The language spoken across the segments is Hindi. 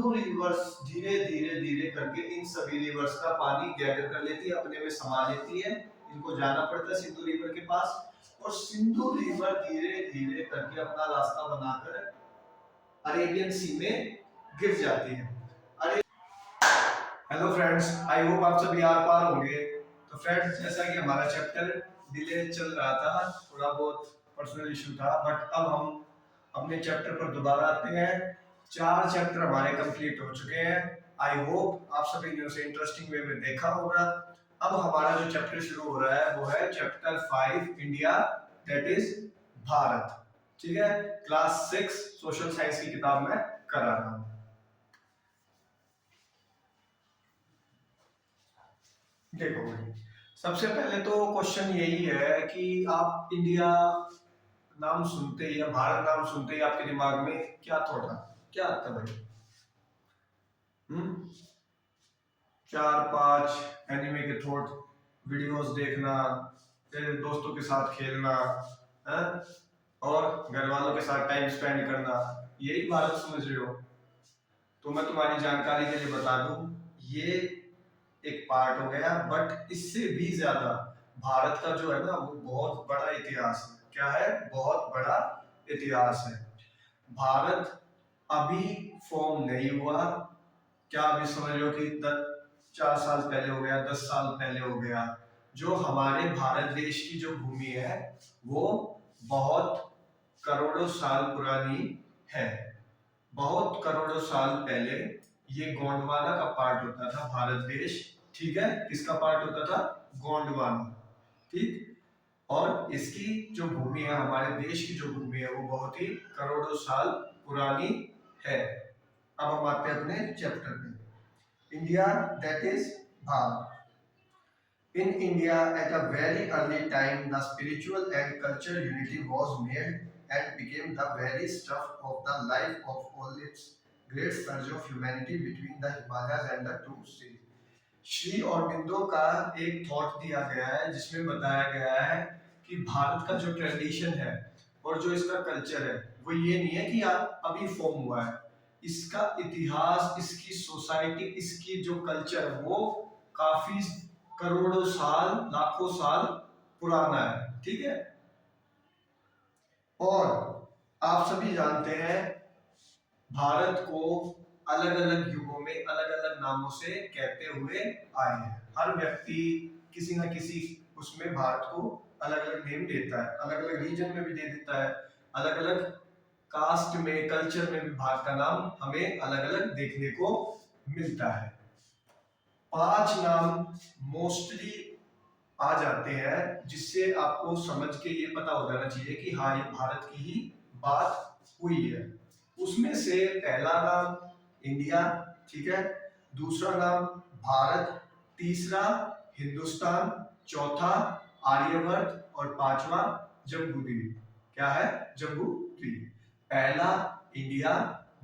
सिंधु रिवर्स धीरे धीरे धीरे करके इन सभी रिवर्स का पानी गैदर कर लेती है, अपने में समा लेती है। इनको जाना पड़ता है सिंधु रिवर के पास, और सिंधु रिवर धीरे धीरे करके अपना रास्ता बनाकर अरेबियन सी में गिर जाती है। हेलो फ्रेंड्स, आई होप आप सभी आर पार होंगे। तो फ्रेंड्स, जैसा कि हमारा चैप्टर डिले चल रहा था, थोड़ा बहुत पर्सनल इशू था, बट अब हम अपने चैप्टर पर दोबारा आते हैं। 4 चैप्टर हमारे कंप्लीट हो चुके हैं। आई होप आप सभी ने उसे इंटरेस्टिंग वे में देखा होगा। अब हमारा जो चैप्टर शुरू हो रहा है वो है chapter 5 India, that is Bharat. ठीक है, क्लास 6 सोशल साइंस की किताब में करा रहा हूं। देखो भाई, सबसे पहले तो क्वेश्चन यही है कि आप इंडिया नाम सुनते ही या भारत नाम सुनते ही आपके दिमाग में क्या थॉट आता, क्या आता है भाई? 4-5 एनिमे के थॉट, वीडियोस देखना, फिर दोस्तों के साथ खेलना है? और घर वालों के साथ टाइम स्पेंड करना, यही भारत समझ रहे हो? तो मैं तुम्हारी जानकारी के लिए बता दूं, ये एक पार्ट हो गया, बट इससे भी ज्यादा भारत का जो है ना वो बहुत बड़ा इतिहास है। क्या है? बहुत बड़ा इतिहास है। भारत अभी फॉर्म नहीं हुआ। क्या अभी समझ लो कि 4 साल पहले हो गया, 10 साल पहले हो गया। जो हमारे भारत देश की जो भूमि है वो बहुत करोड़ों साल पुरानी है। बहुत करोड़ों साल पहले ये गोंडवाना का पार्ट होता था भारत देश। ठीक है, किसका पार्ट होता था? गोंडवाना। ठीक, और इसकी जो भूमि है, हमारे देश की जो भूमि है वो बहुत ही करोड़ों साल पुरानी है। अब हम आते हैं अपने चैप्टर पे, India that is Bharat. In India, at a very early time, the spiritual and cultural unity was made and became the very stuff of the life of all its great surge of humanity between the Himalayas and the two seas. Shri Aurobindo का एक थॉट दिया गया है जिसमें बताया गया है कि भारत का जो ट्रेडिशन है और जो इसका कल्चर है वो ये नहीं है कि अभी फॉर्म हुआ है। इसका इतिहास, इसकी सोसाइटी, इसकी जो कल्चर वो काफी करोड़ों साल, लाखों साल पुराना है। ठीक है, और आप सभी जानते हैं भारत को अलग अलग युगों में अलग अलग नामों से कहते हुए आए हैं। हर व्यक्ति किसी न किसी उसमें भारत को अलग अलग नेम देता है, अलग अलग रीजन में भी दे देता है, अलग अलग कास्ट में, कल्चर में भी भारत का नाम हमें अलग अलग देखने को मिलता है। 5 नाम मोस्टली आ जाते हैं जिससे आपको समझ के ये पता हो जाना चाहिए कि हाँ ये भारत की ही बात हुई है। उसमें से पहला नाम इंडिया, ठीक है, दूसरा नाम भारत, तीसरा हिंदुस्तान, चौथा आर्यवर्त और पांचवा जम्बूद्वीप। क्या है? जम्बूद्वीप। पहला इंडिया,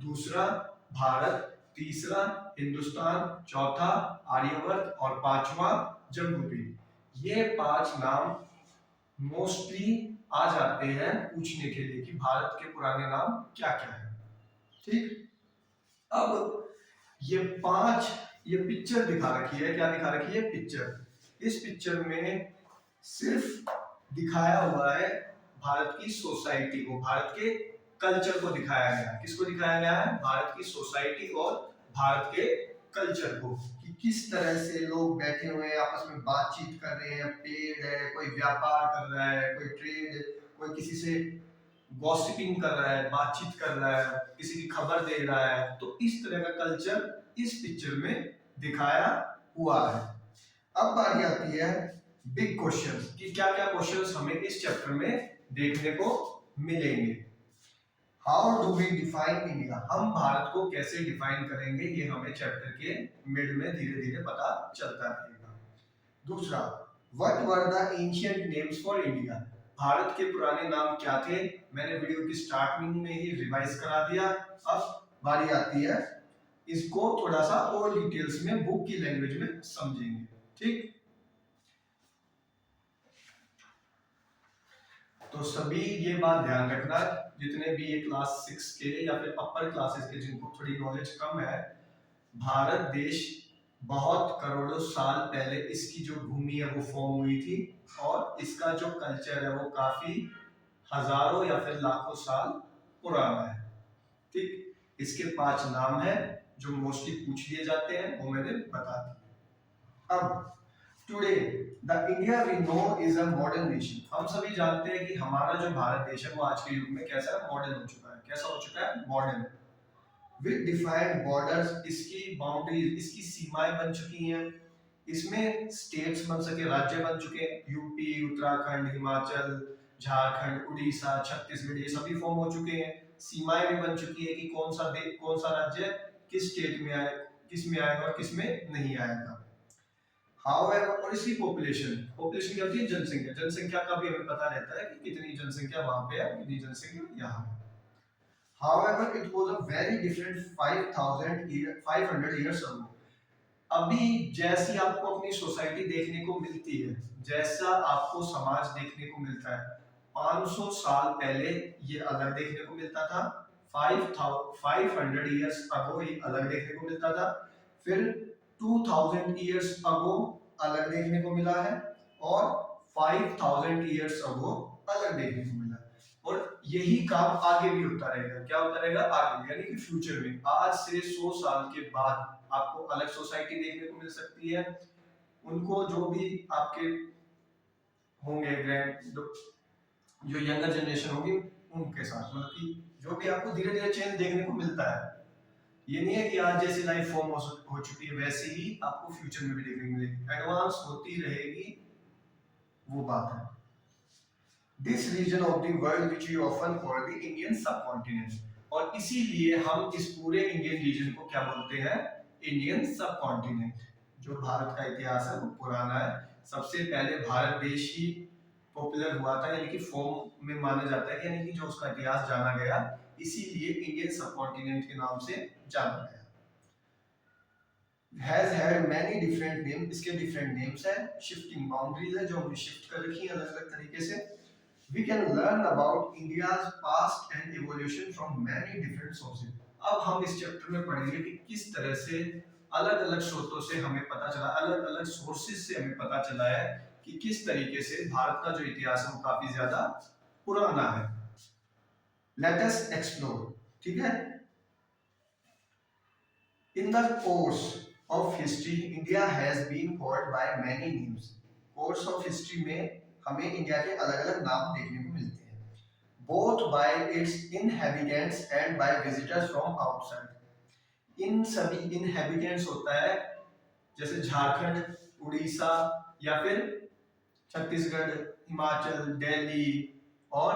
दूसरा भारत, तीसरा हिंदुस्तान, चौथा आर्यवर्त और पांचवा जम्बूद्वीप। ये 5 नाम मोस्टली आ जाते हैं पूछने के लिए कि भारत के पुराने नाम क्या क्या है। ठीक, अब ये पिक्चर दिखा रखी है। क्या दिखा रखी है? पिक्चर। इस पिक्चर में सिर्फ दिखाया हुआ है भारत की सोसाइटी को, भारत के कल्चर को दिखाया गया। किसको दिखाया गया है? भारत की सोसाइटी और भारत के कल्चर को, कि किस तरह से लोग बैठे हुए हैं, आपस में बातचीत कर रहे हैं, पेड़ है, कोई व्यापार कर रहा है, कोई ट्रेड, कोई किसी से गॉसिपिंग कर रहा है, बातचीत कर रहा है, किसी की खबर दे रहा है। तो इस तरह का कल्चर इस पिक्चर में दिखाया हुआ है। अब बारी आती है बिग क्वेश्चन कि क्या क्या क्वेश्चन हमें इस चैप्टर में देखने को मिलेंगे। How do we define India? हम भारत को कैसे डिफाइन करेंगे, ये हमें चैप्टर के मिड में धीरे धीरे पता चलता रहेगा। दूसरा, what were the ancient names for India? Bharat के पुराने नाम क्या थे? मैंने वीडियो की स्टार्टिंग में ही रिवाइज करा दिया। अब बारी आती है इसको थोड़ा सा और डिटेल्स में बुक की लैंग्वेज में समझेंगे। ठीक, तो सभी ये बात ध्यान रखना, जितने भी ये क्लास 6 के या फिर अपर क्लासेस के जिनको थोड़ी नॉलेज कम है, भारत देश बहुत करोड़ों साल पहले इसकी जो भूमि है वो फॉर्म हुई थी, और इसका जो कल्चर है वो काफी हजारों या फिर लाखों साल पुराना है। ठीक, इसके 5 नाम हैं जो मोस्टली पूछ लिए जाते हैं, वो मैंने बता दिया। अब today the India we know is a modern nation. हम सभी जानते हैं कि हमारा जो भारत देश है वो आज के युग में कैसा है, मॉडर्न हो चुका है। कैसा हो चुका है, मॉडर्न। विद डिफाइंड बॉर्डर्स, इसकी बाउंड्रीज, इसकी सीमाएं बन चुकी हैं। इसमें स्टेट्स बन सके, राज्य बन चुके हैं, यूपी, उत्तराखंड, हिमाचल, झारखंड, उड़ीसा, छत्तीसगढ़, ये सभी फॉर्म हो चुके हैं। सीमाएं भी बन चुकी है कि कौन सा राज्य किस स्टेट में आए, किस में आएगा और किस में नहीं आएगा। हाउएवर, और इसकी पॉपुलेशन, पॉपुलेशन क्या होती है, जनसंख्या। जनसंख्या का भी हमें पता रहता है कि कितनी जनसंख्या वहां पे है, कितनी जनसंख्या यहाँ है। However, it was a very different 500 years ago. अभी जैसी आपको अपनी सोसाइटी देखने को मिलती है, जैसा आपको समाज देखने को मिलता है, 500 साल पहले ये अलग देखने को मिलता था। 500 years ago ये अलग देखने को मिलता था। फिर 2000 years ago अलग देखने को मिला है, और 5000 years ago अलग देखने को मिला है। और यही काम आगे भी होता रहेगा। क्या होता रहेगा आगे, यानी कि फ्यूचर में आज से 100 साल के बाद आपको अलग सोसाइटी देखने को मिल सकती है। उनको जो भी आपके होंगे ग्रैंड, जो यंगर जनरेशन होगी उनके साथ, मतलब कि जो भी आपको धीरे धीरे चेंज देखने को मिलता है। ये नहीं है कि आज जैसी लाइफ फॉर्म हो चुकी है वैसी ही आपको फ्यूचर में भी देखने को मिलेगी, एडवांस होती रहेगी, वो बात है। This region of the world which we often call the Indian subcontinent, और इसीलिए हम इस पूरे इंडियन रीजन को क्या बोलते हैं, इंडियन सबकॉन्टिनेंट। जो भारत का इतिहास है वो पुराना है। सबसे पहले भारत देश ही पॉपुलर हुआ था, यानी कि फॉर्म में माना जाता है, यानी कि जो उसका इतिहास जाना गया, इसीलिए इंडियन सबकॉन्टिनेंट के नाम से जाना गया। Has had many different names, इसके different names हैं, shifting boundaries है जो हमने शिफ्ट कर रखी है अलग अलग तरीके से। We can learn about India's past and evolution from many different sources. अब हम इस चैप्टर में पढ़ेंगे कि किस तरह से अलग अलग स्रोतों से हमें पता चला, अलग अलग सोर्सेज से हमें पता चला है कि किस तरीके से भारत का जो इतिहास है वो काफी ज्यादा पुराना है। Let us explore, ठीक है। In the course of history, India has been called by many names. Course of history में हमें इंडिया के अलग अलग नाम देखने को मिलते हैं, both by its inhabitants and by visitors from outside. इन सभी inhabitants होता है जैसे झारखंड, उड़ीसा, या फिर छत्तीसगढ़, हिमाचल, दिल्ली, और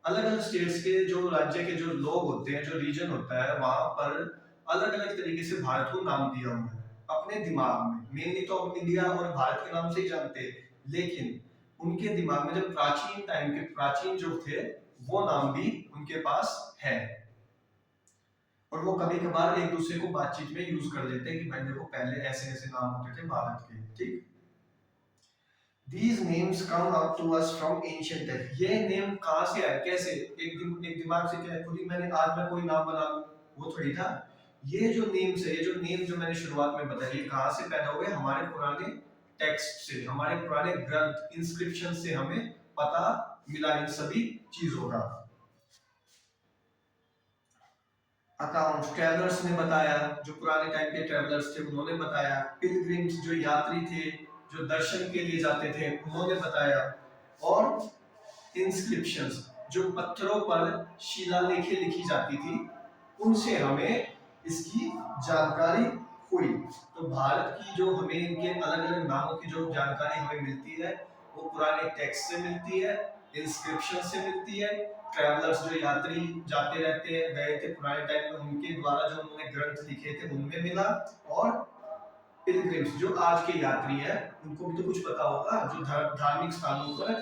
अलग अलग स्टेट्स के जो राज्य के जो लोग होते हैं, जो रीजन होता है, वहां पर अलग अलग तरीके से भारत को नाम दिया हुआ है अपने दिमाग में। मेनली तो हम इंडिया और भारत के नाम से ही जानते हैं, लेकिन उनके दिमाग में जब प्राचीन टाइम के प्राचीन जो थे वो नाम भी उनके पास है, और वो कभी कभार एक दूसरे को बातचीत में यूज कर लेते हैं कि भाई देखो पहले ऐसे ऐसे नाम होते थे भारत के। ठीक, These names come up to us from ancient times. ये नेम कहाँ से आए, कैसे, एक दिमाग से क्या खुद ही मैंने आज मैं कोई नाम बना लूं, वो थोड़ी था। ये जो नेम्स है, ये जो नेम जो मैंने शुरुआत में बताया, ये कहाँ से पैदा हुए, हमारे पुराने टेक्स्ट से, हमारे पुराने ग्रंथ, इंस्क्रिप्शन से हमें पता मिला इन सभी चीजों का। अकाउंट ट्रेवलर्स ने बताया, जो पुराने टाइम के ट्रेवलर्स थे उन्होंने बताया। पिलग्रिम्स जो यात्री थे, जो दर्शन के लिए जाते थे, उन्होंने बताया। और इंस्क्रिप्शंस जो पत्थरों पर शिलालेखें लिखी जाती थी, उनसे हमें इसकी जानकारी हुई। तो भारत की जो हमें इनके अलग अलग नामों की जो जानकारी हमें मिलती है वो पुराने टेक्स्ट से मिलती है, इंस्क्रिप्शन से मिलती है, ट्रैवलर्स जो यात्री जाते रहते हैं, गए थे पुराने टाइम में, उनके द्वारा जो उन्होंने ग्रंथ लिखे थे उनमें मिला, और पिलग्रिम्स जो आज के यात्री हैं उनको भी तो कुछ पता होगा जो धार्मिक स्थानों पर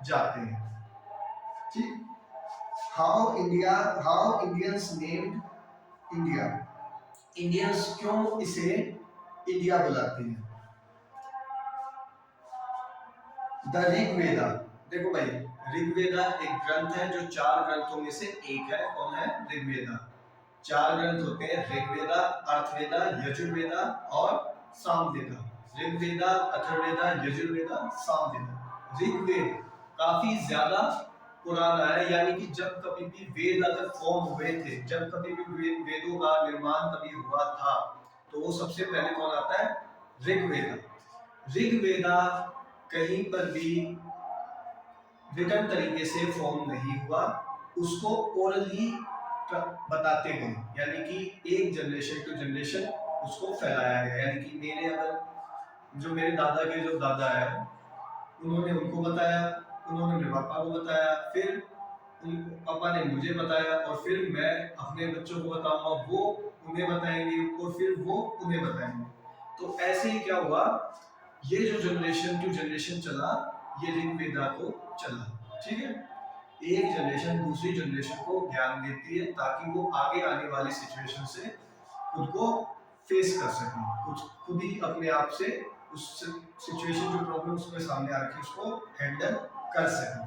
जाते हैं। ठीक, how Indians named India, Indians क्यों इसे इंडिया बुलाते हैं। द ऋग्वेदा, देखो भाई ऋग्वेदा एक ग्रंथ है जो 4 ग्रंथों में से एक है। कौन है? ऋग्वेदा। 4 ग्रंथ होते हैं, ऋग्वेदा, अर्थवेदा, यजुर्वेदा और सामवेदा। ऋग्वेदा, अथर्ववेदा, यजुर्वेदा, सामवेदा। ऋग्वेद काफी ज्यादा पुराना है, यानी कि जब कभी भी वेद अगर फॉर्म हुए थे, जब कभी भी वेदों का निर्माण कभी हुआ था, तो वो सबसे पहले कौन आता है? ऋग्वेदा। ऋग्वेदा कहीं पर भी रिटर्न तरीके से फॉर्म नहीं हुआ, उसको ओरली बताते गए, यानी कि एक जनरेशन टू जनरेशन उसको फैलाया गया। यानी कि मेरे दादा के जो दादा है, उन्होंने उनको बताया, उन्होंने मेरे पापा को बताया, फिर पापा ने मुझे बताया, और फिर मैं अपने बच्चों को बताऊंगा, वो उन्हें बताएंगे, और फिर वो उन्हें बताएंगे। तो ऐसे ही क्या हुआ, ये जो जनरेशन टू जनरेशन चला, ये ऋग्वेदा को चला। ठीक है, एक जनरेशन दूसरी जनरेशन को ज्ञान देती है ताकि वो आगे आने वाली सिचुएशन से खुद को फेस कर सके, खुद ही अपने आप से उस सिचुएशन जो प्रॉब्लम उसके सामने आ रखी उसको हैंडल कर सके।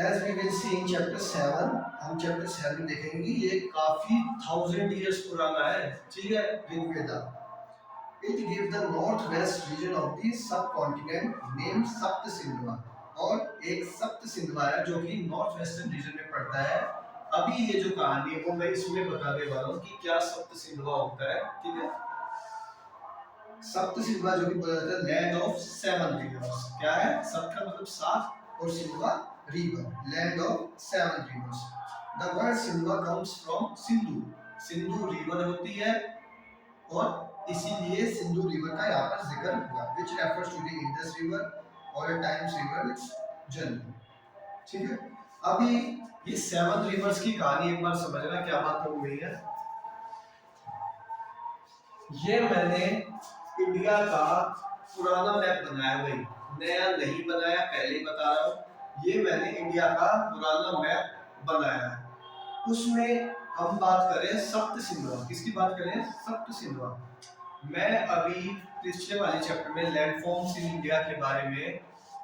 As we will see in chapter 7, हम chapter 7 देखेंगे, ये काफी 1000 years पुराना है। ठीक है, Rigveda. It gives the northwest region of the subcontinent named सप्त सिंधवा, और एक सप्त सिंधवा है जो कि नॉर्थ वेस्टर्न रीजन में पड़ता है। अभी ये जो कहानी है वो मैं इसमें बताने वाला हूँ कि क्या सप्त सिंधवा होता है। ठीक है, सप्त सिंधवा जो कि बोला जाता है लैंड ऑफ 7 रिवर्स। क्या है? सप्त का मतलब 7 और Sendhwa river, land of 7 reverse. The word Sendhwa comes from Sindhu, Sindhu river होती है, और इसीलिए सिंधु रिवर का यहाँ पर जिक्र हुआ, which refers to the Indus River or at times river its journey। ठीक है, अभी ये 7 रिवर्स की कहानी एक बार समझना क्या बात हो गई है। ये मैंने इंडिया का पुराना मैप बनाया भाई, नया नहीं बनाया, पहले ही बता रहा हूँ। ये मैंने इंडिया का पुराना मैप बनाया है, उसमें हम बात करें सप्त सिंधवा। किसकी बात करें? सप्त सिंधवा। मैं अभी पिछले वाले चैप्टर में लैंडफॉर्म्स इन इंडिया के बारे में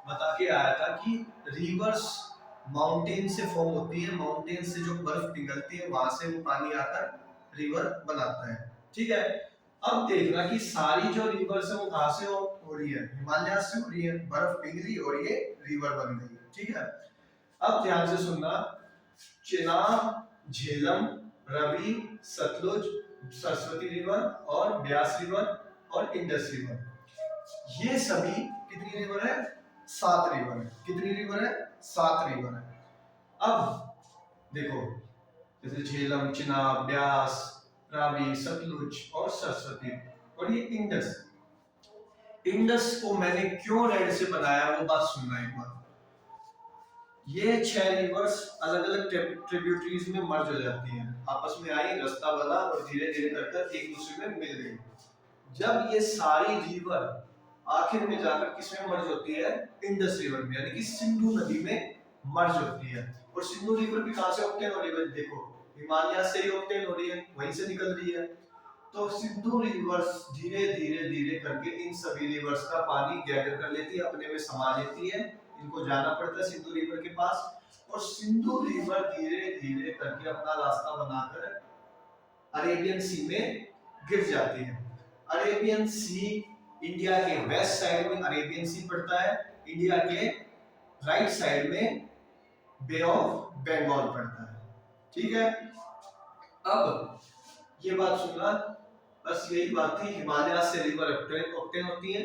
बता के आया था कि रिवर्स माउंटेन से फॉर्म होती है, माउंटेन से जो बर्फ पिघलती है वहां से वो पानी आकर रिवर बनाता है। ठीक है, अब देखना कि सारी जो रिवर्स है वो कहां से हो रही है? हिमालय से हो रही है, बर्फ पिघली और ये रिवर बन गई। ठीक है, अब ध्यान से सुनना, चिनाब, झेलम, रवि, सतलुज, सरस्वती रिवर और ब्यास रिवर और इंडस रिवर, ये सभी कितनी रिवर है? 7 रिवर है। कितनी रिवर है? 7 रिवर है। अब देखो, जैसे झेलम, चिनाब, ब्यास, रावी, सतलुज और सरस्वती, और ये इंडस। इंडस को मैंने क्यों रेड से बनाया वो बात सुनना एक बार। ये 6 रिवर्स अलग अलग ट्रिब्यूटरीज में मर्ज हो जाती हैं, आपस में आई, रास्ता बना और धीरे धीरे कर एक दूसरे में मिल गई। जब ये सारी रिवर आखिर में जाकर किसमें मर्ज होती है? इंडस रिवर में, यानी कि सिंधु नदी में मर्ज होती है। और सिंधु रिवर भी कहां से ऑब्टेन हो रही है? देखो, हिमालय से ही ऑब्टेन हो रही है, वहीं से निकल रही है। तो सिंधु रिवर्स धीरे धीरे धीरे करके इन सभी रिवर्स का पानी गैदर कर लेती है, अपने में समा लेती है, इनको जाना पड़ता है सिंधु रिवर के पास, और सिंधु रिवर धीरे धीरे करके अपना रास्ता बनाकर अरेबियन सी में गिर जाती है। अरेबियन सी, इंडिया के वेस्ट साइड में अरेबियन सी पड़ता है, इंडिया के राइट साइड में बे ऑफ बंगाल पड़ता है। ठीक है, अब ये बात सुनना, बस यही बात थी। हिमालय से रिवर ऑब्टेन होती है,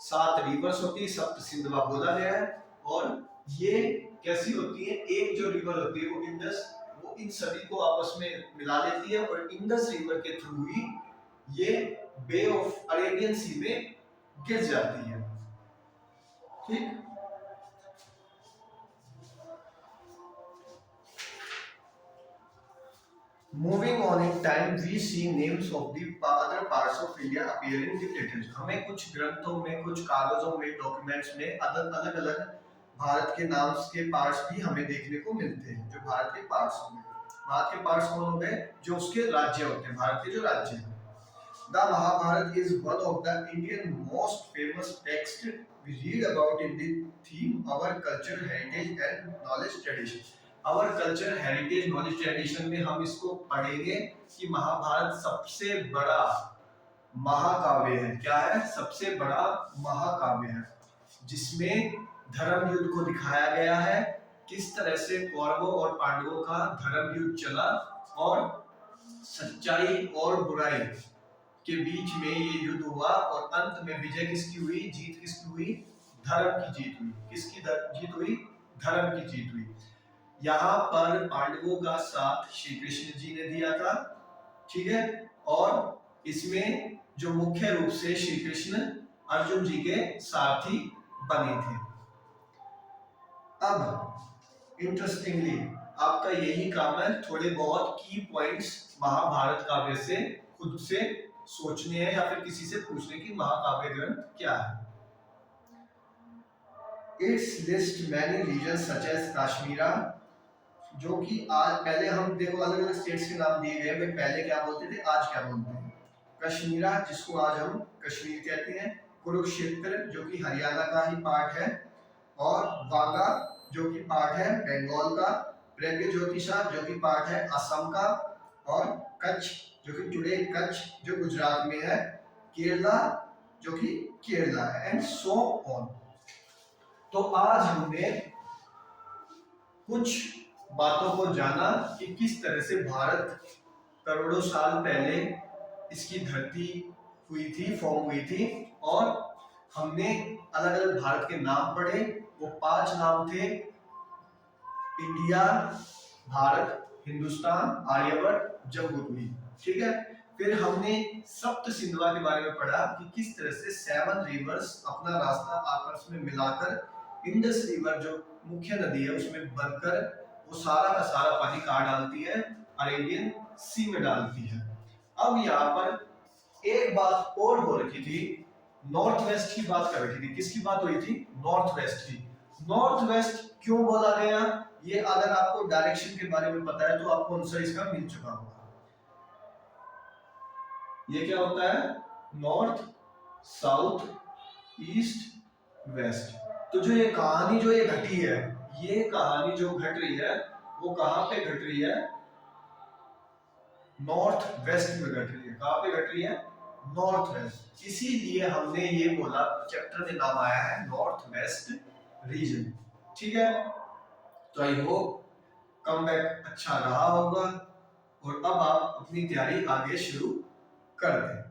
7 रिवर्स होती है, सप्त सिंधवा बोला गया है। और ये कैसी होती है? एक जो रिवर होती है वो इंडस, वो इन सभी को आपस में मिला लेती है, और इंडस रिवर के थ्रू ही ये बे ऑफ अरेबियन सी में गिर जाती है। ठीक, Moving on in time, we see names of the other parts of India appear in the literature। हमें कुछ ग्रंथों में, कुछ कागजों में, डॉक्यूमेंट्स में अलग अलग भारत के नाम के पार्ट्स भी हमें देखने को मिलते हैं। जो भारत के पार्ट्स होंगे, भारत के पार्ट्स कौन हो गए? जो उसके राज्य होते हैं, भारत के जो राज्य हैं। The Mahabharata is one of the Indian most famous texts we read about in the theme our culture, heritage and knowledge tradition. Our culture, heritage, knowledge tradition में हम इसको पढ़ेंगे कि महाभारत सबसे बड़ा महाकाव्य है। क्या है? सबसे बड़ा महाकाव्य है, जिसमें धर्म युद्ध को दिखाया गया है, किस तरह से कौरवों और पांडवों का धर्म युद्ध चला और सच्चाई और बुराई के बीच में ये युद्ध हुआ और अंत में विजय किसकी हुई, जीत किसकी हुई? धर्म की जीत हुई। किसकी जीत हुई? धर्म की जीत हुई। यहाँ पर पांडवों का साथ श्री कृष्ण जी ने दिया था, ठीक है, और इसमें जो मुख्य रूप से श्री कृष्ण अर्जुन जी के सारथी बने थे। अब इंटरेस्टिंगली आपका यही काम है, थोड़े बहुत की पॉइंट्स महाभारत काव्य से खुद से सोचने हैं या फिर किसी से पूछने की महाकाव्य ग्रंथ क्या है। It's list many region such as Kashmir, जो कि आज, पहले हम देखो अलग अलग स्टेट्स के नाम दिए गए, पहले क्या बोलते थे, आज क्या बोलते हैं। कश्मीरा, जिसको आज हम कश्मीर कहते हैं, कुरुक्षेत्र जो कि हरियाणा का ही पार्ट है, और बांगा जो कि पार्ट है बंगाल का, प्रज्ञज्योतिषा जो कि पार्ट है असम का, और कच्छ जो कि टुडे कच्छ जो गुजरात में है, केरला जो कि केरला है, एंड सो ऑन। तो आज हमने कुछ बातों को जाना कि किस तरह से भारत करोड़ों साल पहले इसकी धरती हुई थी, फॉर्म हुई थी, और हमने अलग अलग भारत के नाम पढ़े। वो 5 नाम थे: इंडिया, भारत, हिंदुस्तान, आर्यभट्ट, जम्बूद्वीप, ठीक है। फिर हमने सप्त सिंधुआ के बारे में पढ़ा कि किस तरह से 7 रिवर्स अपना रास्ता आपस में मिलाकर इंडस रिवर जो मुख्य नदी है उसमें बनकर वो सारा का सारा पानी कहाँ डालती है? अरेबियन सी में डालती है। अब यहाँ पर एक बात और हो रखी थी, नॉर्थ वेस्ट की बात कर रखी थी। किसकी बात हुई थी? नॉर्थ वेस्ट की। नॉर्थ वेस्ट क्यों बोला गया? ये अगर आपको डायरेक्शन के बारे में पता है तो आपको आंसर इसका मिल चुका होगा। ये क्या होता है? North, south, east, west. तो जो ये कहानी जो ये घटी है, ये कहानी जो घट रही है वो कहां पे घट रही है? नॉर्थ वेस्ट में घट रही है। कहां पे घट रही है? North west. इसीलिए हमने ये बोला, चैप्टर में नाम आया है नॉर्थ वेस्ट रीजन, ठीक है। तो आई होप कम बैक अच्छा रहा होगा और अब आप अपनी तैयारी आगे शुरू कर दें।